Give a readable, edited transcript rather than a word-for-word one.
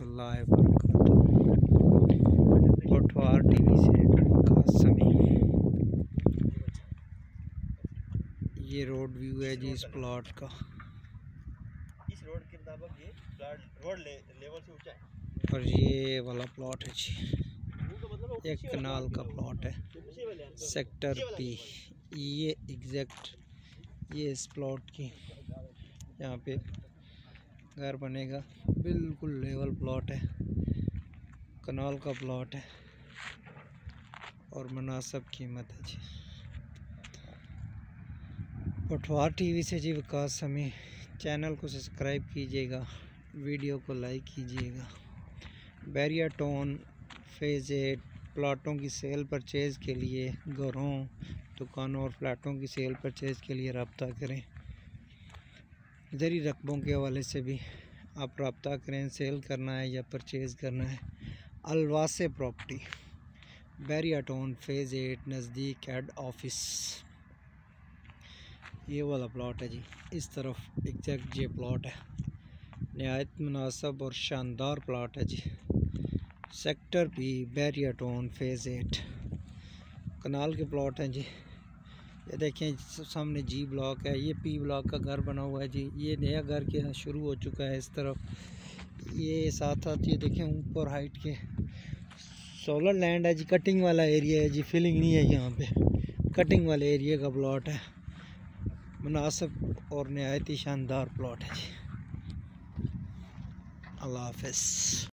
रहमतुल्लाहि व बरकातुहू। कोटवार टीवी से कासमी। ये रोड व्यू है जी इस प्लॉट का। इस रोड के मुताबिक ये प्लॉट रोड लेवल से ऊंचा है। और ये वाला प्लॉट है जी, एक कनाल का प्लॉट है, सेक्टर पी। ये एग्जैक्ट ये इस प्लॉट की यहाँ पे घर बनेगा, बिल्कुल लेवल प्लॉट है, कनाल का प्लॉट है और मुनासिब कीमत है जी। कोटवार टीवी से जी विकास समी। चैनल को सब्सक्राइब कीजिएगा, वीडियो को लाइक कीजिएगा। बैरिया टाउन फेज़ 8 प्लाटों की सेल परचेज़ के लिए, घरों, दुकानों और फ्लैटों की सेल परचेज़ के लिए रब्ता करें। ज़री रकबों के हवाले से भी आप रब्ता करें, सेल करना है या परचेज़ करना है। अलवासे प्रॉपर्टी, बैरिया टाउन फेज़ 8 नज़दीक हेड ऑफिस। ये वाला प्लॉट है जी, इस तरफ एग्जैक्ट ये प्लॉट है, नहायत मुनासिब और शानदार प्लॉट है जी। Sector P, Bahria town phase 8 कनाल के प्लॉट हैं जी। ये देखें सामने जी ब्लॉक है, ये पी ब्लॉक का घर बना हुआ है जी। ये नया घर के शुरू हो चुका है इस तरफ। ये साथ साथ ये देखें ऊपर हाइट के सोलर लैंड है जी, कटिंग वाला एरिया है जी, फिलिंग नहीं है यहाँ पे, कटिंग वाले एरिया का प्लॉट है, मुनासिब और नहायत ही शानदार प्लॉट है जी। अल्लाह हाफ़िज़।